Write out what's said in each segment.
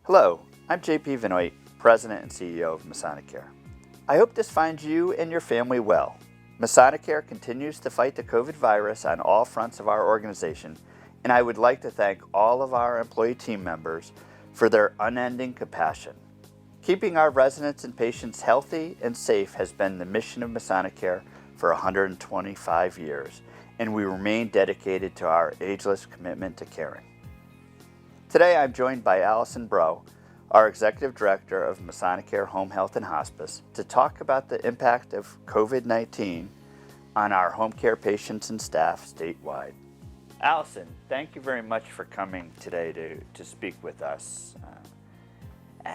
Hello, I'm JP Venoit, President and CEO of Masonicare. I hope this finds you and your family well. Masonicare continues to fight the COVID virus on all fronts of our organization, and I would like to thank all of our employee team members for their unending compassion. Keeping our residents and patients healthy and safe has been the mission of Masonicare for 125 years, and we remain dedicated to our ageless commitment to caring. Today I'm joined by Allison Breault, our Executive Director of Masonicare Home Health and Hospice, to talk about the impact of COVID-19 on our home care patients and staff statewide. Allison, thank you very much for coming today to speak with us.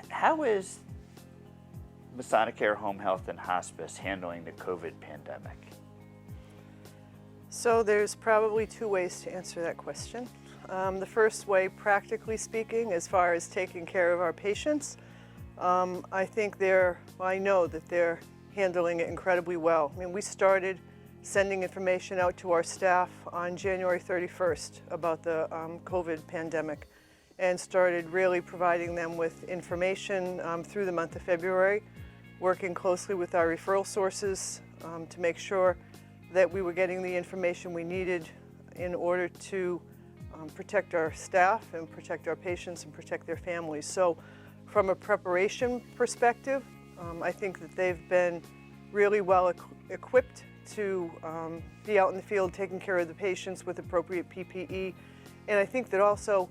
How is Masonicare Home Health and Hospice handling the COVID pandemic? So there's probably two ways to answer that question. The first way, practically speaking, as far as taking care of our patients, I know that they're handling it incredibly well. I mean, we started sending information out to our staff on January 31st about the COVID pandemic and started really providing them with information through the month of February, working closely with our referral sources to make sure that we were getting the information we needed in order to protect our staff and protect our patients and protect their families. So from a preparation perspective, I think that they've been really well equipped to be out in the field taking care of the patients with appropriate PPE. And I think that also,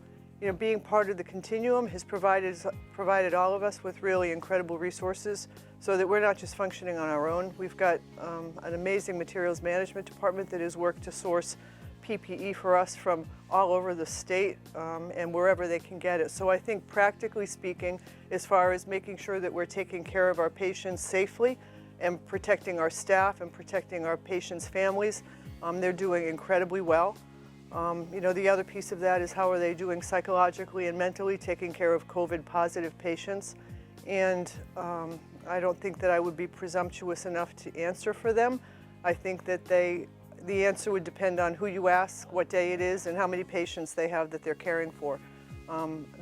being part of the continuum has provided all of us with really incredible resources so that we're not just functioning on our own. We've got an amazing materials management department that has worked to source PPE for us from all over the state and wherever they can get it. So I think practically speaking, as far as making sure that we're taking care of our patients safely and protecting our staff and protecting our patients' families, they're doing incredibly well. The other piece of that is how are they doing psychologically and mentally, taking care of COVID positive patients. And I don't think that I would be presumptuous enough to answer for them. I think that the answer would depend on who you ask, what day it is, and how many patients they have that they're caring for.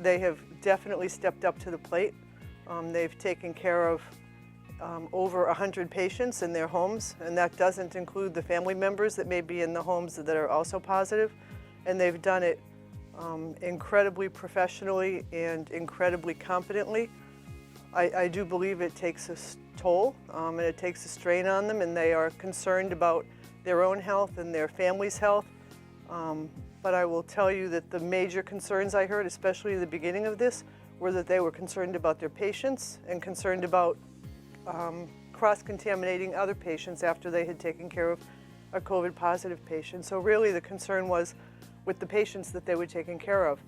They have definitely stepped up to the plate. They've taken care of over 100 patients in their homes, and that doesn't include the family members that may be in the homes that are also positive. And they've done it incredibly professionally and incredibly competently. I do believe it takes a toll and it takes a strain on them, and they are concerned about their own health and their family's health. But I will tell you that the major concerns I heard, especially at the beginning of this, were that they were concerned about their patients and concerned about cross-contaminating other patients after they had taken care of a COVID positive patient. So really the concern was with the patients that they were taking care of.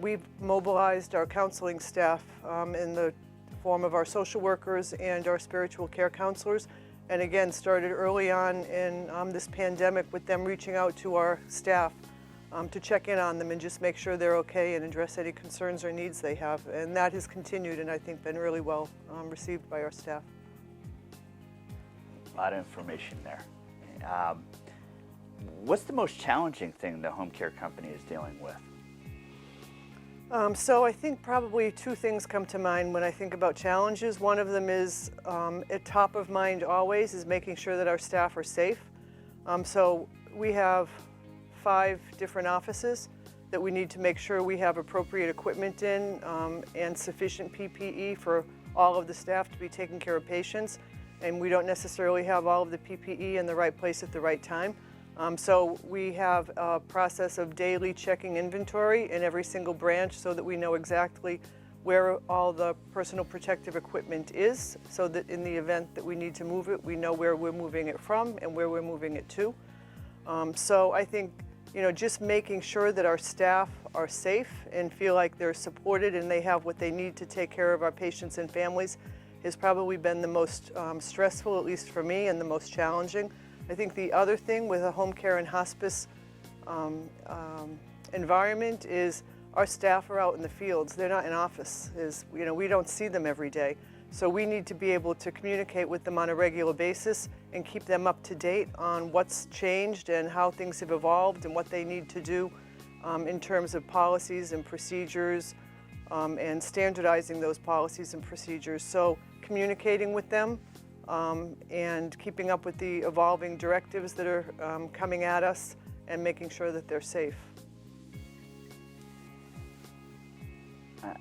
We've mobilized our counseling staff in the form of our social workers and our spiritual care counselors, and again started early on in this pandemic with them reaching out to our staff to check in on them and just make sure they're okay and address any concerns or needs they have. And that has continued and I think been really well received by our staff. A lot of information there. What's the most challenging thing the home care company is dealing with? So I think probably two things come to mind when I think about challenges. One of them is at top of mind always is making sure that our staff are safe. So we have 5 different offices that we need to make sure we have appropriate equipment in and sufficient PPE for all of the staff to be taking care of patients. And we don't necessarily have all of the PPE in the right place at the right time. So we have a process of daily checking inventory in every single branch so that we know exactly where all the personal protective equipment is, so that in the event that we need to move it, we know where we're moving it from and where we're moving it to. So I think, just making sure that our staff are safe and feel like they're supported and they have what they need to take care of our patients and families has probably been the most stressful, at least for me, and the most challenging. I think the other thing with a home care and hospice environment is our staff are out in the fields. They're not in office. We don't see them every day. So we need to be able to communicate with them on a regular basis and keep them up to date on what's changed and how things have evolved and what they need to do in terms of policies and procedures and standardizing those policies and procedures. So communicating with them and keeping up with the evolving directives that are coming at us and making sure that they're safe.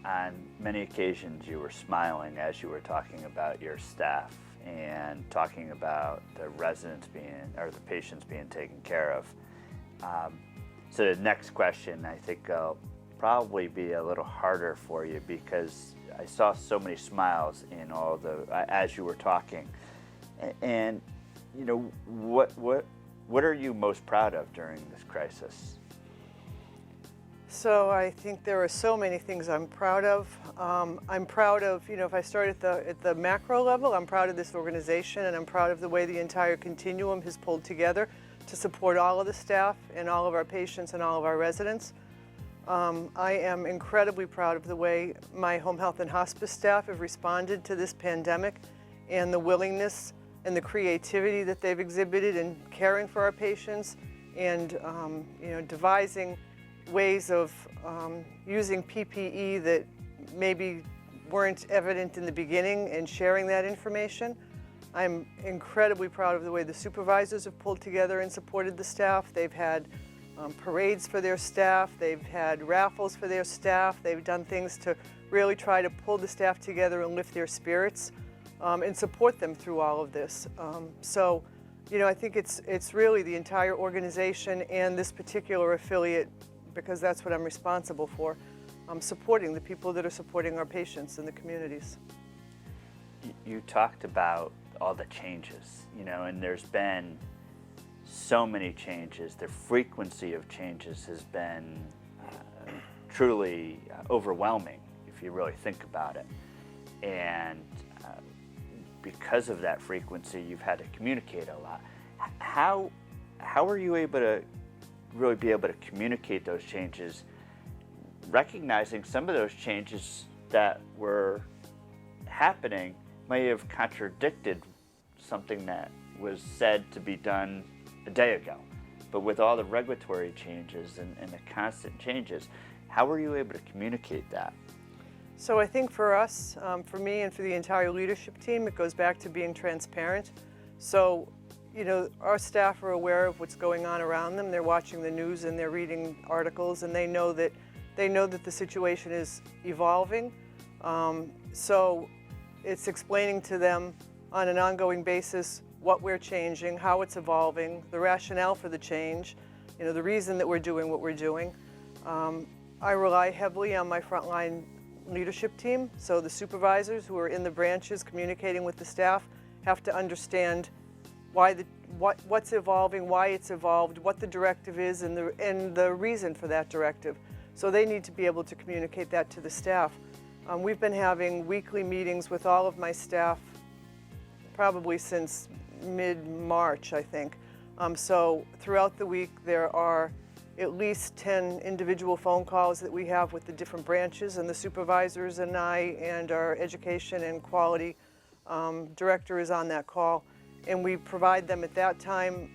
On many occasions you were smiling as you were talking about your staff and talking about the residents being, or the patients being taken care of. So the next question I think will probably be a little harder for you, because I saw so many smiles in all the, as you were talking. And you know, what are you most proud of during this crisis? So I think there are so many things I'm proud of. I'm proud of, if I start at the macro level, I'm proud of this organization, and I'm proud of the way the entire continuum has pulled together to support all of the staff and all of our patients and all of our residents. I am incredibly proud of the way my home health and hospice staff have responded to this pandemic, and the willingness and the creativity that they've exhibited in caring for our patients, and devising ways of using PPE that maybe weren't evident in the beginning and sharing that information. I'm incredibly proud of the way the supervisors have pulled together and supported the staff. They've had parades for their staff, they've had raffles for their staff, they've done things to really try to pull the staff together and lift their spirits and support them through all of this. So, I think it's really the entire organization and this particular affiliate, because that's what I'm responsible for, supporting the people that are supporting our patients in the communities. You talked about all the changes, and there's been so many changes. The frequency of changes has been truly overwhelming, if you really think about it. And because of that frequency, you've had to communicate a lot. How are you able to really be able to communicate those changes, recognizing some of those changes that were happening may have contradicted something that was said to be done a day ago? But with all the regulatory changes and the constant changes, how were you able to communicate that? So I think for us, for me and for the entire leadership team, it goes back to being transparent. So, our staff are aware of what's going on around them. They're watching the news and they're reading articles, and they know that the situation is evolving. So it's explaining to them on an ongoing basis what we're changing, how it's evolving, the rationale for the change, the reason that we're doing what we're doing. I rely heavily on my frontline leadership team. So the supervisors who are in the branches communicating with the staff have to understand what's evolving, why it's evolved, what the directive is, and the reason for that directive. So they need to be able to communicate that to the staff. We've been having weekly meetings with all of my staff probably since mid-March, I think. So throughout the week there are at least 10 individual phone calls that we have with the different branches, and the supervisors and I and our education and quality director is on that call. And we provide them at that time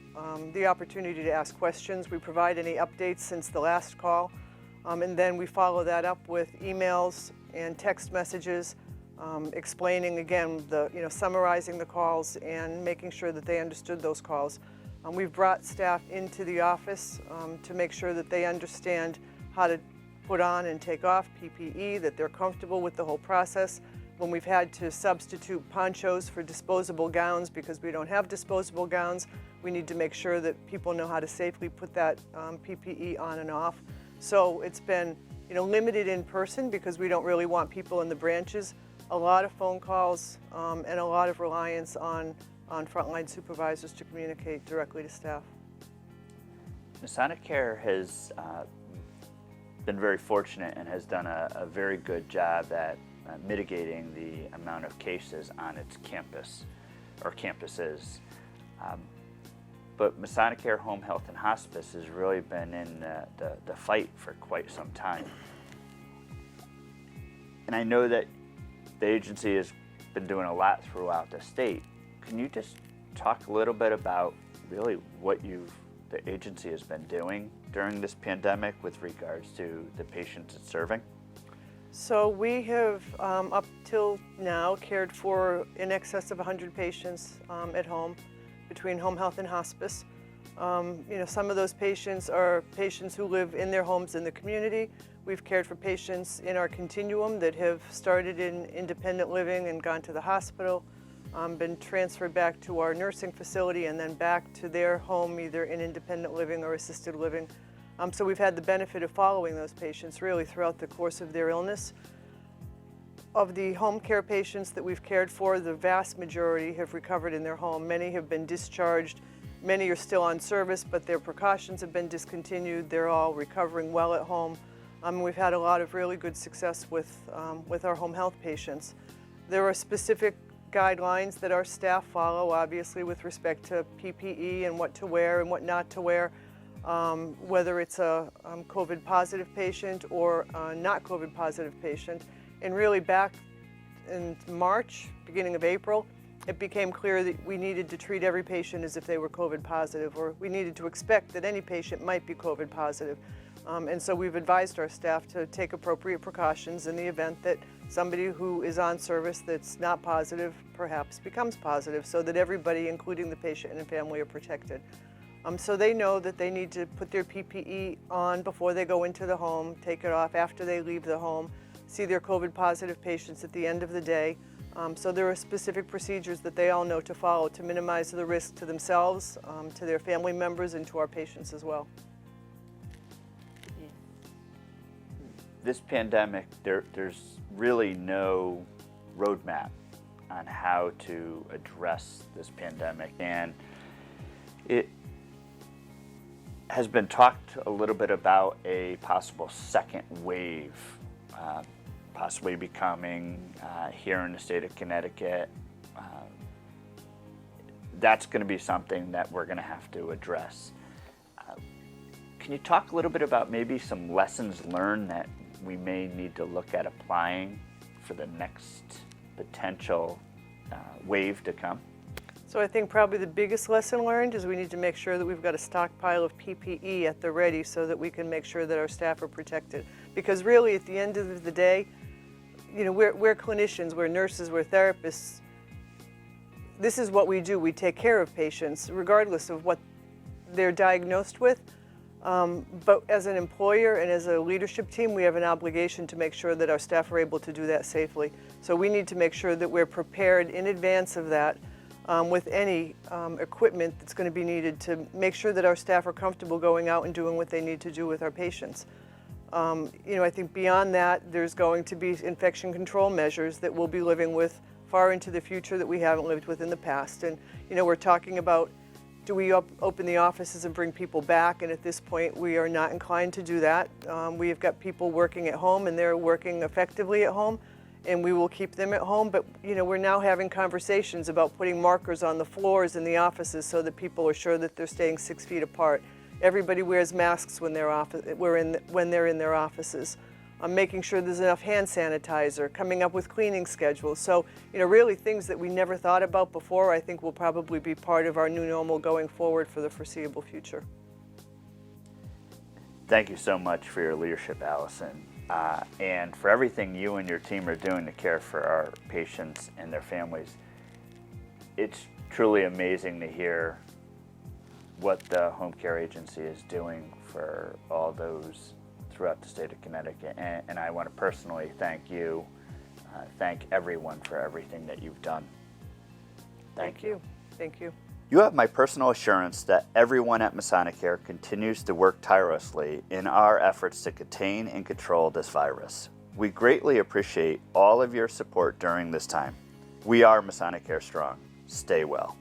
the opportunity to ask questions. We provide any updates since the last call. And then we follow that up with emails and text messages explaining again, summarizing the calls and making sure that they understood those calls. We've brought staff into the office to make sure that they understand how to put on and take off PPE, that they're comfortable with the whole process. When we've had to substitute ponchos for disposable gowns because we don't have disposable gowns, we need to make sure that people know how to safely put that PPE on and off. So it's been limited in person because we don't really want people in the branches. A lot of phone calls and a lot of reliance on frontline supervisors to communicate directly to staff. Masonicare has been very fortunate and has done a very good job at mitigating the amount of cases on its campus or campuses. But Masonicare Home Health and Hospice has really been in the fight for quite some time. And I know that the agency has been doing a lot throughout the state. Can you just talk a little bit about really what the agency has been doing during this pandemic with regards to the patients it's serving? So we have, up till now, cared for in excess of 100 patients at home, between home health and hospice. Some of those patients are patients who live in their homes in the community. We've cared for patients in our continuum that have started in independent living and gone to the hospital, been transferred back to our nursing facility, and then back to their home, either in independent living or assisted living. So we've had the benefit of following those patients really throughout the course of their illness. Of the home care patients that we've cared for, the vast majority have recovered in their home. Many have been discharged. Many are still on service, but their precautions have been discontinued. They're all recovering well at home. We've had a lot of really good success with our home health patients. There are specific guidelines that our staff follow, obviously, with respect to PPE and what to wear and what not to wear, whether it's a COVID positive patient or a not COVID positive patient. And really back in March, beginning of April, it became clear that we needed to treat every patient as if they were COVID positive, or we needed to expect that any patient might be COVID positive. And so we've advised our staff to take appropriate precautions in the event that somebody who is on service that's not positive perhaps becomes positive, so that everybody, including the patient and family, are protected. So they know that they need to put their PPE on before they go into the home, take it off after they leave the home, see their COVID positive patients at the end of the day. So there are specific procedures that they all know to follow to minimize the risk to themselves, to their family members, and to our patients as well. This pandemic, there's really no roadmap on how to address this pandemic, and it has been talked a little bit about a possible second wave, possibly becoming here in the state of Connecticut. That's going to be something that we're going to have to address. Can you talk a little bit about maybe some lessons learned that we may need to look at applying for the next potential wave to come? So I think probably the biggest lesson learned is we need to make sure that we've got a stockpile of PPE at the ready so that we can make sure that our staff are protected. Because really, at the end of the day, we're clinicians, we're nurses, we're therapists. This is what we do. We take care of patients regardless of what they're diagnosed with. But as an employer and as a leadership team, we have an obligation to make sure that our staff are able to do that safely. So we need to make sure that we're prepared in advance of that with any equipment that's going to be needed to make sure that our staff are comfortable going out and doing what they need to do with our patients. I think beyond that, there's going to be infection control measures that we'll be living with far into the future that we haven't lived with in the past. And, we're talking about, do we open the offices and bring people back? And at this point, we are not inclined to do that. We've got people working at home, and they're working effectively at home, and we will keep them at home. But, we're now having conversations about putting markers on the floors in the offices so that people are sure that they're staying 6 feet apart. Everybody wears masks when they're in their offices. Making sure there's enough hand sanitizer, coming up with cleaning schedules. So, really things that we never thought about before, I think will probably be part of our new normal going forward for the foreseeable future. Thank you so much for your leadership, Allison, and for everything you and your team are doing to care for our patients and their families. It's truly amazing to hear what the home care agency is doing for all those throughout the state of Connecticut, and I want to personally thank you, thank everyone for everything that you've done. Thank you. Thank you. You have my personal assurance that everyone at Masonicare continues to work tirelessly in our efforts to contain and control this virus. We greatly appreciate all of your support during this time. We are Masonicare Strong. Stay well.